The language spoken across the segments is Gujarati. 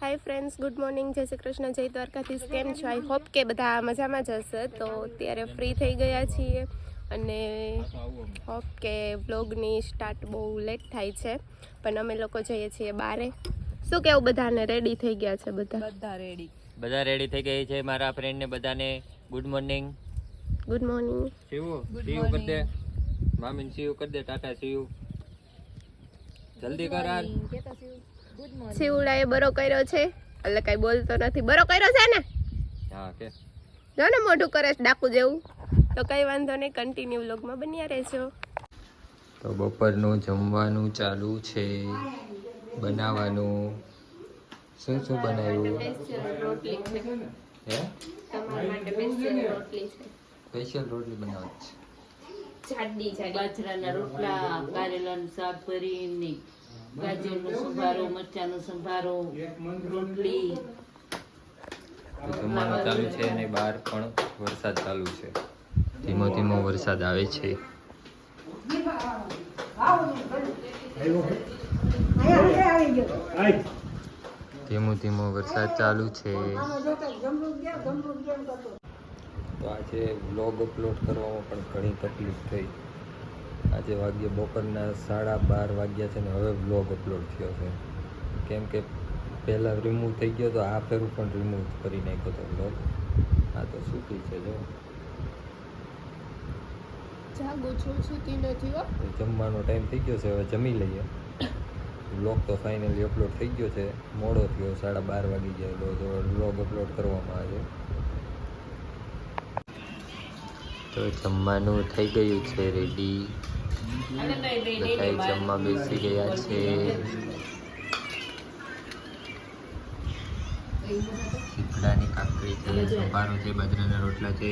હાય ફ્રેન્ડ્સ, ગુડ મોર્નિંગ, જય શ્રી કૃષ્ણ, જય દ્વારકાધીશ. કેમ છો? આઈ હોપ કે બધા મજામાં જ હશે. તો અત્યારે ફ્રી થઈ ગયા છીએ અને હોપ કે વ્લોગની સ્ટાર્ટ બહુ લેટ થાય છે, પણ અમે લોકો જઈએ છીએ બારે. શું કેવું, બધાને રેડી થઈ ગયા છે? બધા રેડી થઈ ગઈ છે. મારા ફ્રેન્ડ ને બધાને good morning. Good morning. Cu કરી દે મામીન, સીયુ કરી દે, ટાટા સીયુ. જલ્દી કર યાર. શિવડાએ બરો કર્યો છે એટલે કઈ બોલતો નથી. બરો કર્યો છે ને? હા કે જો ને મોઢું કરે છે ડાકુ જેવું. તો કઈ વાંધો નહીં, કન્ટિન્યુ વ્લોગમાં બન્યા રહેજો. તો બપોરનું જમવાનું ચાલુ છે, બનાવવાનું. શું શું બનાવ્યું? રોટલી છે. હે, તમારા માટે સ્પેશિયલ રોટલી છે. સ્પેશિયલ રોટલી બનાવવાની છે. જાડી જાડી બાજરાના રોટલા, કારેલાનું શાક ભરીને, ગાજરનો સંભારો, મરચાનો સંભારો, રોટલી. જમવાનું ચાલુ છે અને બહાર પણ વરસાદ ચાલુ છે. ધીમો ધીમો વરસાદ આવે છે. ધીમો ધીમો વરસાદ ચાલુ છે. તો આજે વ્લોગ અપલોડ કરવામાં પણ ઘણી તકલીફ થઈ. આજે વાગ્યે બપોરના 12:30 વાગ્યા છે ને હવે વ્લોગ અપલોડ થયો છે. કેમ કે પહેલાં રિમૂવ થઈ ગયો તો આ ફેરું પણ રિમૂવ કરી નાખ્યો હતો વ્લોગ. આ તો સૂકી છે જો. જાગો છો, સૂતી નથી હો. જમવાનો ટાઈમ થઈ ગયો છે, હવે જમી લઈએ. વ્લોગ તો ફાઇનલી અપલોડ થઈ ગયો છે. મોડો થયો, 12:30 વાગી ગયો તો વ્લોગ અપલોડ કરવામાં આવે. તો જમવાનું થઈ ગયું છે રેડી. બધા જમવા બેસી ગયા છે. શીપડાની કાકડી છે, સંભારો છે, બાજરાના રોટલા છે,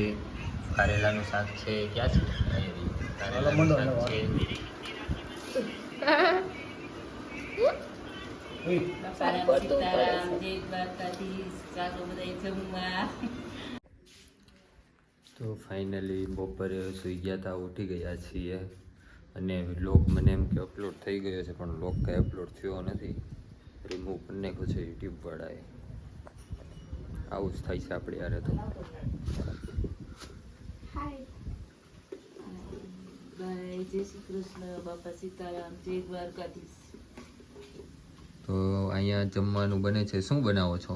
કારેલાનું શાક છે. ક્યાં છે કારેલાનું શાક છે? સીતારામ, જય દ્વારકાધીશ. ચાલો બધા જમવા. તો ફાઇનલી બપોરે સૂઈ ગયા હતા, ઉઠી ગયા છીએ અને વ્લોગ મને એમ કે અપલોડ થઈ ગયો છે, પણ વ્લોગ કાંઈ અપલોડ થયો નથી. રિમૂવ કરી નાખ્યો છે યુટ્યુબવાળાએ. આવું જ થાય છે આપણે યારે. તો બાય, જય શ્રી કૃષ્ણ, બાપા સીતારામ, જય દ્વારકાધીશ. તો અહીંયા જમવાનું બને છે. શું બનાવો છો?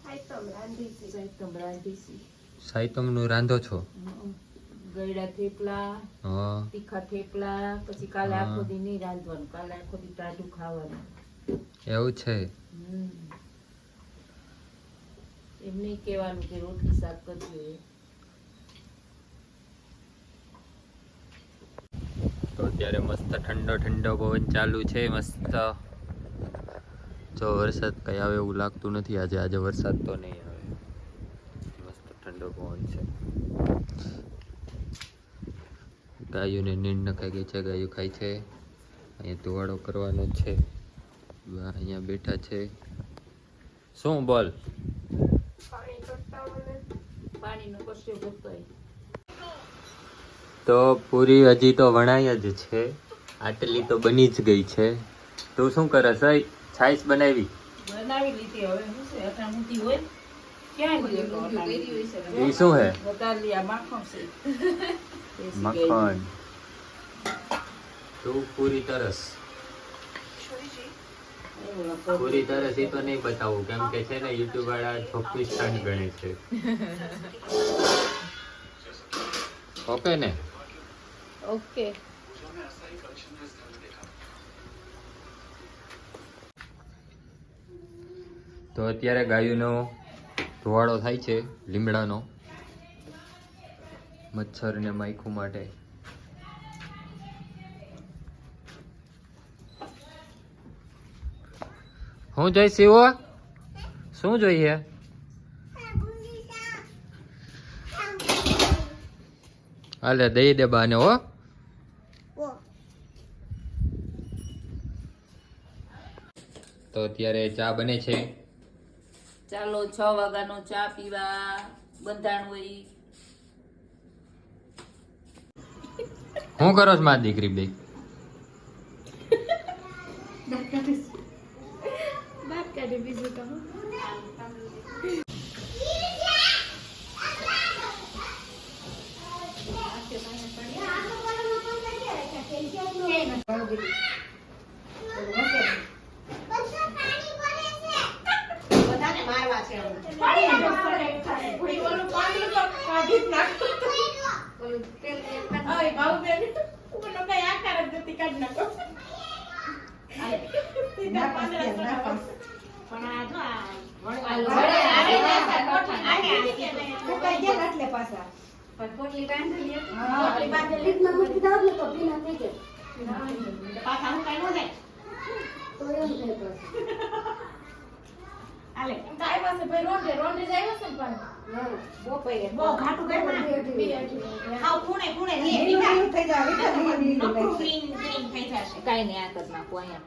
સાઈતમ રાંધીશી. સાઈતમનું રાંધો છો? ગળ્યા થેપલા, હા. તીખા થેપલા. પછી કાલે આખો દી નહીં રાંધવાનું, કાલે આખો દી ટાઢું ખાવાનું. એવું છે? એમ નહીં કહેવાનું કે રોટલી શાક કરજો. તો અત્યારે મસ્ત ઠંડો ઠંડો પવન ચાલુ છે. મસ્ત જો વરસાદ કઈ આવે એવું લાગતું નથી આજે વરસાદ તો નહીં આવે. મસ્ત ઠંડો પવન છે. ગાયોને નીંદ નખાઈ ગઈ છે, ગાયો ખાય છે. અહીંયા ધોવાડો કરવાનો છે. અહીંયા બેઠા છે. શું બોલ? પાણીનો કસ્યો ભરતો હોય. તો પૂરી હજી તો વણાય જ છે. આટલી તો બની જ ગઈ છે. તું શું કરે છે? છાશ બનાવી લીધી. હવે શું છે, અટામુટી હોય ક્યાં એ શું હે? વતાલિયા માખણ છે. મક્ખન. તું પૂરી તરસ એ તો નહીં બતાવું, કેમ કે છે ને યુટ્યુબ વાળા છોકરી સ્ટાન્ડ ગણે છે. ઓકે ને? ઓકે. તો અત્યારે ગાયોનો ધોવાડો થાય છે, લીમડાનો, મચ્છર ને માખું માટે. હું જોઈ શિવો? શું જોઈએ? હાલે દઈ દે બાને. હો તો અત્યારે ચા બને છે. ચાલો 6 વાગ્યાનો ચા પીવા બંધાણ હોય. શું કરો છો મારી દીકરી બે? કાઢી બીજું તો બધાને મારવા છે કાંઈ નહીં આ કરી નાખું અહીંયા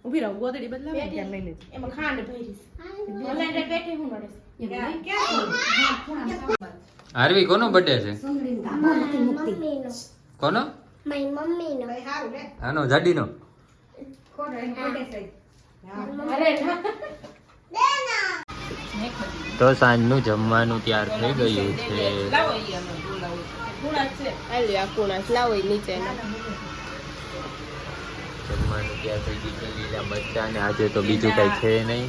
ઉભી રહો ગોદડી બદલાવે ત્યાં લઈ લેજો એમાં ખાંડ ભરીશ ભલાઈ બેઠી હું નડે આરવી કોનો બર્થડે છે કોનો મારી મમ્મીનો આનો જાડીનો તો સાંજનું જમવાનું તૈયાર થઈ ગયું છે લાવો અહીંયા બોલાવો ગુણા છે હાલ આ કુણાસ લાવો ઈ નીચે જમવાનું તૈયાર થઈ ગયું છે લીલા મરચા ને આજે તો બીજું કઈ છે નહીં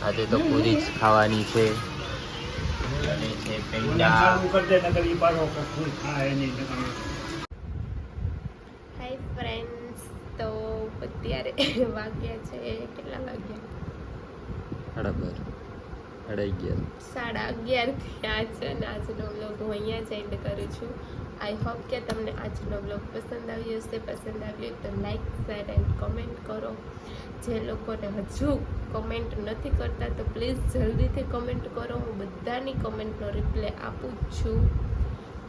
આજે તો પૂરી જ ખાવાની છે અને છે પેંડા હાય ફ્રેન્ડ્સ તો અત્યારે વાગ્યા છે કેટલા વાગ્યા 11:30 11:30 થયા છે અને આજનો વ્લોગ હું અહીંયા જ એન્ડ કરું છું આઈ હોપ કે તમને આજનો વ્લોગ પસંદ આવ્યો હશે પસંદ આવ્યો તો લાઈક શેર એન્ડ કમેન્ટ કરો જે લોકોને હજુ કમેન્ટ નથી કરતા તો પ્લીઝ જલ્દીથી કમેન્ટ કરો હું બધાની કમેન્ટનો રિપ્લાય આપું જ છું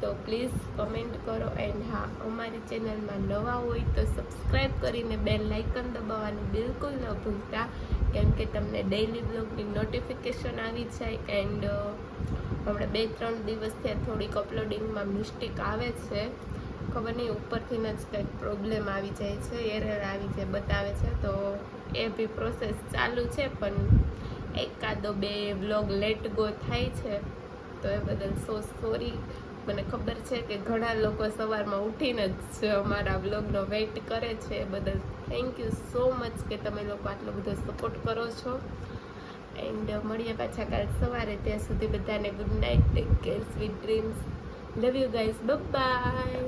તો પ્લીઝ કમેન્ટ કરો એન્ડ હા અમારી ચેનલમાં નવા હોય તો સબસ્ક્રાઈબ કરીને બેલ આઇકન દબાવવાનું બિલકુલ ન ભૂલતા કેમ કે તમને ડેઈલી બ્લોગની નોટિફિકેશન આવી જાય એન્ડ હમણાં 2-3 દિવસથી થોડીક અપલોડિંગમાં મિસ્ટેક આવે છે ખબર નહીં ઉપરથી જ કંઈક પ્રોબ્લેમ આવી જાય છે એરર આવી જાય બતાવે છે તો એ બી પ્રોસેસ ચાલુ છે પણ એકાદો 2 બ્લોગ લેટ ગો થાય છે તો એ બદલ સોરી મને ખબર છે કે ઘણા લોકો સવારમાં ઉઠીને જ અમારા બ્લોગનો વેઇટ કરે છે એ બદલ થેન્ક યુ સો મચ કે તમે લોકો આટલો બધો સપોર્ટ કરો છો એન્ડ મળીએ પાછા કાલ સવારે ત્યાં સુધી બધાને good night take care sweet dreams love you guys by